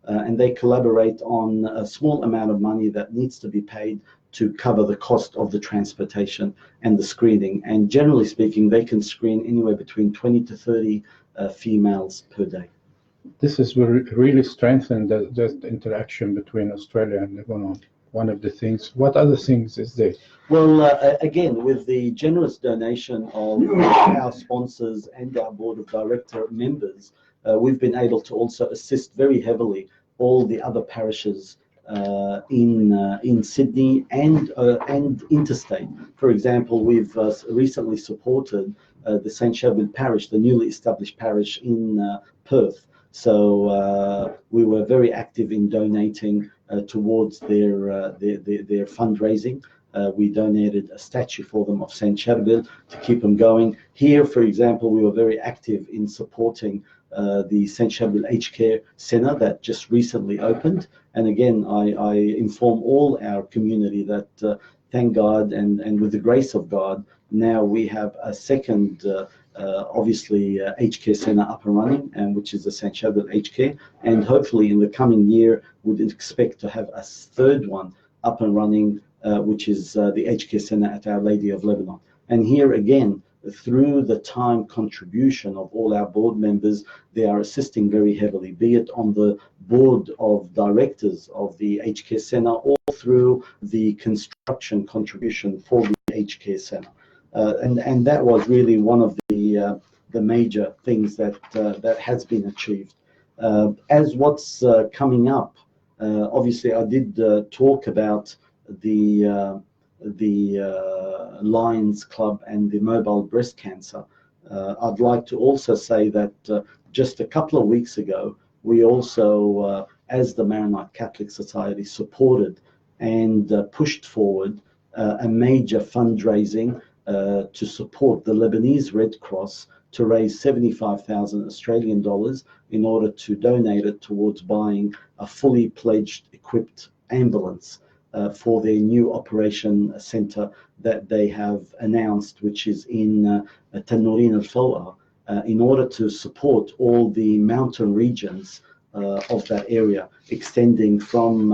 and they collaborate on a small amount of money that needs to be paid to cover the cost of the transportation and the screening. And generally speaking, they can screen anywhere between 20 to 30 females per day. This is really strengthened the interaction between Australia and Lebanon. One of the things. What other things is there? Well, again, with the generous donation of our sponsors and our board of director members, we've been able to also assist very heavily all the other parishes in Sydney and interstate. For example, we've recently supported the St. Sherwood parish, the newly established parish in Perth. So we were very active in donating towards their fundraising. We donated a statue for them of St. Sherwood to keep them going. Here, for example, we were very active in supporting the St. Sherwood Aged Care Centre that just recently opened. And again, I inform all our community that thank God and with the grace of God, now we have a second obviously aged care centre up and running, and which is the St. Sherwood Aged Care, and hopefully in the coming year we'd expect to have a third one up and running, which is the Aged Care Centre at Our Lady of Lebanon. And here again, through the time contribution of all our board members, they are assisting very heavily, be it on the board of directors of the Aged Care Centre or through the construction contribution for the Aged Care Centre. And that was really one of the major things that has been achieved. As what's coming up, obviously I did talk about the Lions Club and the mobile breast cancer. I'd like to also say that just a couple of weeks ago, we also, as the Maronite Catholic Society, supported and pushed forward a major fundraising to support the Lebanese Red Cross to raise 75,000 Australian dollars in order to donate it towards buying a fully pledged, equipped ambulance for their new operation centre that they have announced, which is in Tanourin al-Fawa, in order to support all the mountain regions of that area, extending from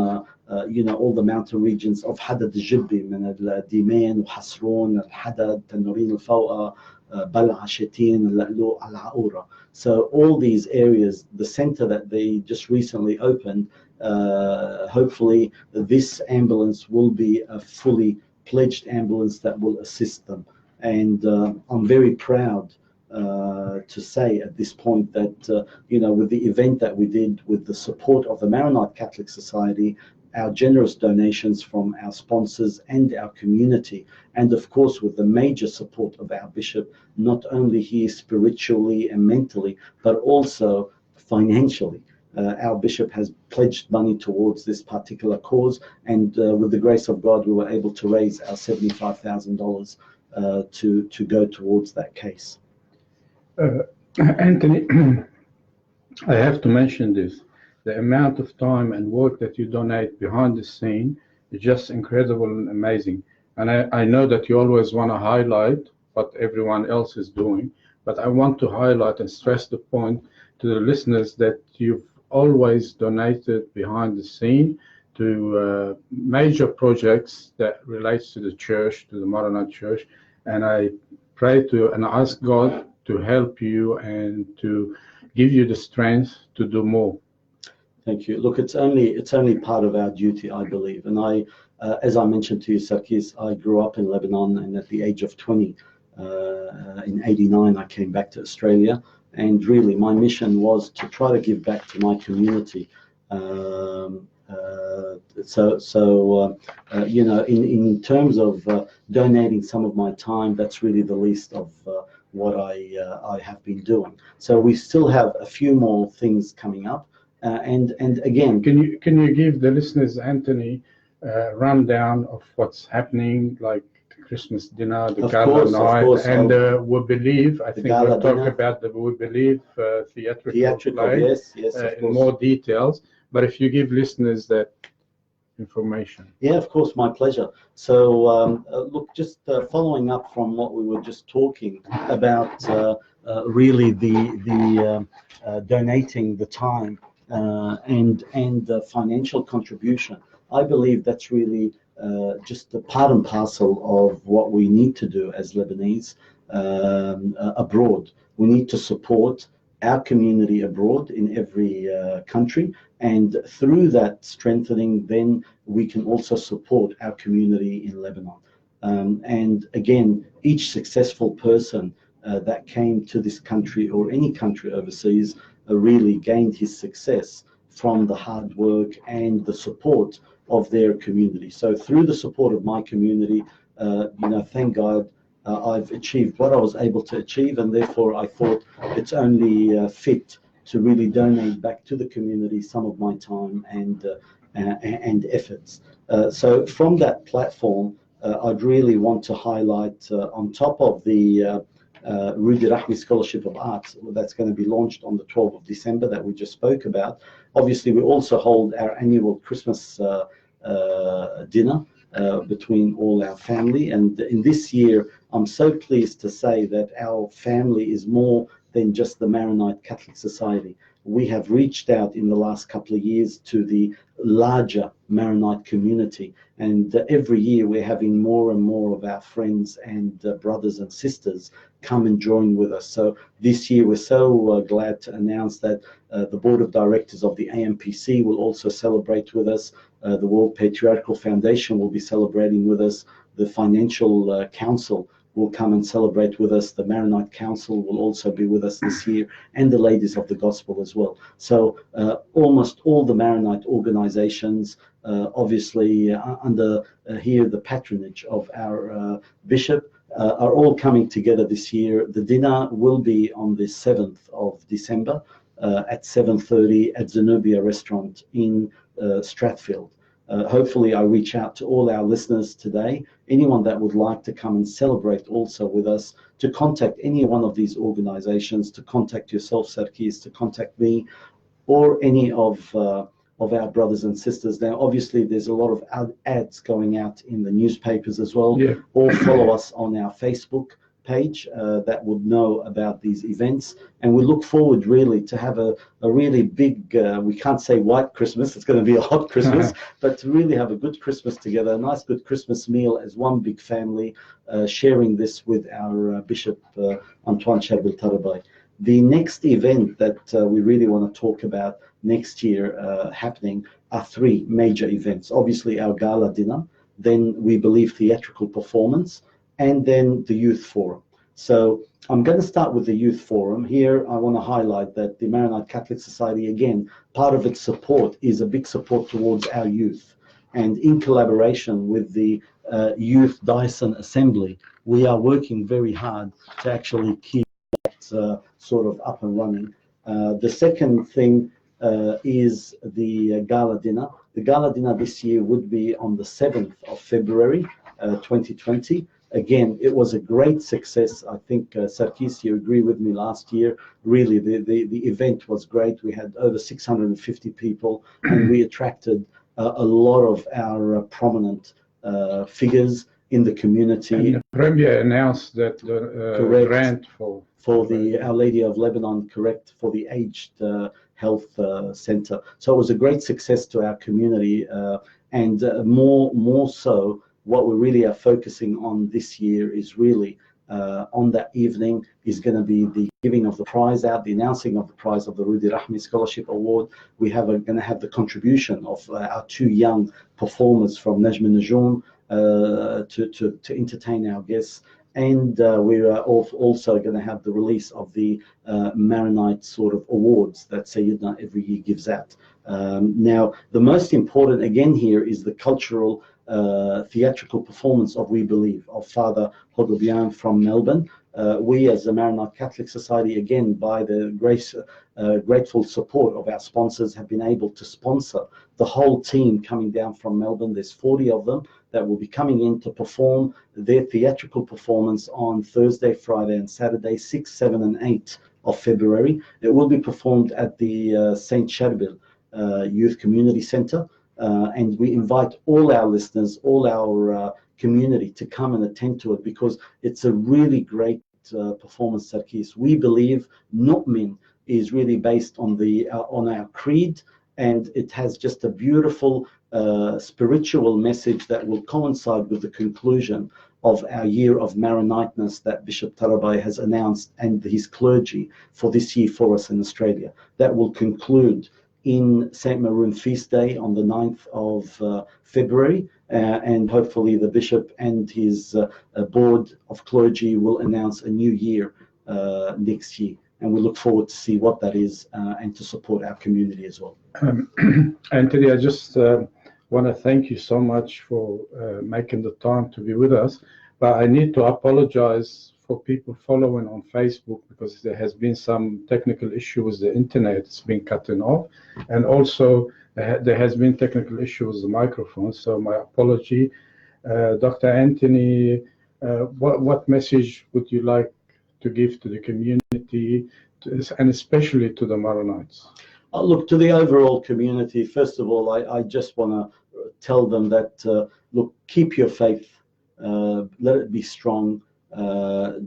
all the mountain regions of Hadad al-Jibbi, من الديمان وحسرون الحدد تنورين الفوقة بلعة شتين اللؤلؤ العقورة. So all these areas, the center that they just recently opened, hopefully this ambulance will be a fully pledged ambulance that will assist them. And I'm very proud to say at this point that with the event that we did with the support of the Maronite Catholic Society, our generous donations from our sponsors and our community, and of course with the major support of our bishop, not only here spiritually and mentally, but also financially. Our bishop has pledged money towards this particular cause, and with the grace of God, we were able to raise our $75,000 to go towards that case. Anthony, I have to mention this. The amount of time and work that you donate behind the scene is just incredible and amazing. And I know that you always want to highlight what everyone else is doing, but I want to highlight and stress the point to the listeners that you've always donated behind the scene to major projects that relates to the church, to the Maronite church. And I pray to and ask God to help you and to give you the strength to do more. Thank you. Look, it's only part of our duty, I believe. And I, as I mentioned to you, Sarkis, I grew up in Lebanon, and at the age of 20, in '89, I came back to Australia. And really, my mission was to try to give back to my community. In terms of donating some of my time, that's really the least of what I have been doing. So we still have a few more things coming up. And again, can you give the listeners, Anthony, a rundown of what's happening, like Christmas dinner, the Gala night, and We Believe? I think we'll talk about the We Believe theatrical play in more details. But if you give listeners that information. Yeah, of course, my pleasure. So look, just following up from what we were just talking about, really the donating the time and the financial contribution. I believe that's really just a part and parcel of what we need to do as Lebanese abroad. We need to support our community abroad in every country, and through that strengthening, then we can also support our community in Lebanon. And again, each successful person that came to this country or any country overseas really gained his success from the hard work and the support of their community. So through the support of my community, thank God, I've achieved what I was able to achieve, and therefore I thought it's only fit to really donate back to the community some of my time and efforts. So from that platform, I'd really want to highlight, on top of the Rudy Rahmi Scholarship of Arts that's going to be launched on the 12th of December that we just spoke about. Obviously, we also hold our annual Christmas dinner between all our family. And in this year, I'm so pleased to say that our family is more than just the Maronite Catholic Society. We have reached out in the last couple of years to the larger Maronite community, and every year we're having more and more of our friends and brothers and sisters come and join with us. So this year we're so glad to announce that the board of directors of the AMPC will also celebrate with us. The World Patriarchal Foundation will be celebrating with us. The Financial Council will come and celebrate with us. The Maronite Council will also be with us this year, and the Ladies of the Gospel as well. So almost all the Maronite organizations, obviously under here the patronage of our bishop, are all coming together this year. The dinner will be on the 7th of December at 7:30 at Zenobia Restaurant in Strathfield. Hopefully I reach out to all our listeners today, anyone that would like to come and celebrate also with us, to contact any one of these organizations, to contact yourself, Sarkis, to contact me, or any of our brothers and sisters. Now, obviously, there's a lot of ads going out in the newspapers as well. Yeah. Or follow us on our Facebook page that would know about these events, and we look forward really to have a really big, we can't say white Christmas, it's going to be a hot Christmas, but to really have a good Christmas together, a nice good Christmas meal as one big family, sharing this with our Bishop Antoine Charbel Tarabai. The next event that we really want to talk about next year happening are three major events. Obviously our Gala Dinner, then we believe theatrical performance, and then the Youth Forum. So I'm going to start with the Youth Forum. Here I want to highlight that the Maronite Catholic Society, again, part of its support is a big support towards our youth. And in collaboration with the Youth Dyson Assembly, we are working very hard to actually keep that sort of up and running. The second thing is the Gala Dinner. The Gala Dinner this year would be on the 7th of February, 2020. Again, it was a great success. I think, Sarkis, you agree with me, last year, really, the event was great. We had over 650 people, and we attracted a lot of our prominent figures in the community. And the Premier announced that the grant for the Our Lady of Lebanon, correct, for the aged health center. So it was a great success to our community, and more so, what we really are focusing on this year is really on that evening is going to be the giving of the prize out, the announcing of the prize of the Rudy Rahmi Scholarship Award. We have going to have the contribution of our two young performers from Najm Najoum to entertain our guests. And we are also going to have the release of the Maronite sort of awards that Sayyidina every year gives out. Now, the most important again here is the cultural theatrical performance of We Believe, of Father Hogobian from Melbourne. We as the Maronite Catholic Society, again, by the grateful support of our sponsors, have been able to sponsor the whole team coming down from Melbourne. There's 40 of them that will be coming in to perform their theatrical performance on Thursday, Friday and Saturday, 6, 7 and 8 of February. It will be performed at the St. Charbel Youth Community Centre. And we invite all our listeners, all our community to come and attend to it, because it's a really great performance, Sarkis. We believe, not men, is really based on on our creed, and it has just a beautiful spiritual message that will coincide with the conclusion of our year of Maroniteness that Bishop Tarabai has announced, and his clergy for this year for us in Australia. That will conclude in St. Maroon Feast Day on the 9th of February, and hopefully the Bishop and his board of clergy will announce a new year next year. And we look forward to see what that is and to support our community as well. Anthony, I just want to thank you so much for making the time to be with us. But I need to apologize for people following on Facebook, because there has been some technical issue with the internet. It's been cutting off. And also there has been technical issue with the microphone. So my apology. Dr. Anthony, what message would you like to give to the community, and especially to the Maronites? Look, to the overall community, first of all, I just want to tell them that, look, keep your faith, let it be strong,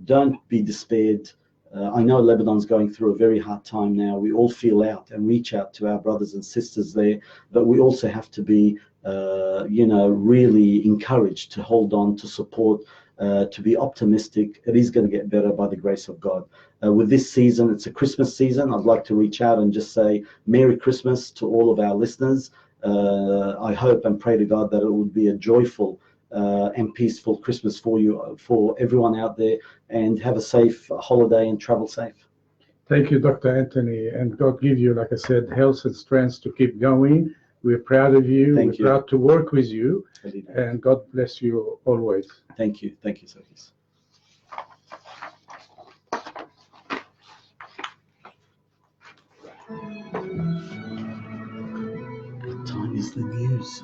don't be despaired. I know Lebanon's going through a very hard time now. We all feel out and reach out to our brothers and sisters there, but we also have to be, really encouraged to hold on, to support, to be optimistic. It is going to get better by the grace of God. With this season, it's a Christmas season. I'd like to reach out and just say Merry Christmas to all of our listeners. I hope and pray to God that it would be a joyful and peaceful Christmas for you, for everyone out there, and have a safe holiday and travel safe. Thank you, Dr. Anthony, and God give you, like I said, health and strength to keep going. We're proud of you. Thank you. We're proud to work with you, and God bless you always. Thank you. Thank you, Sokis. What time is the news?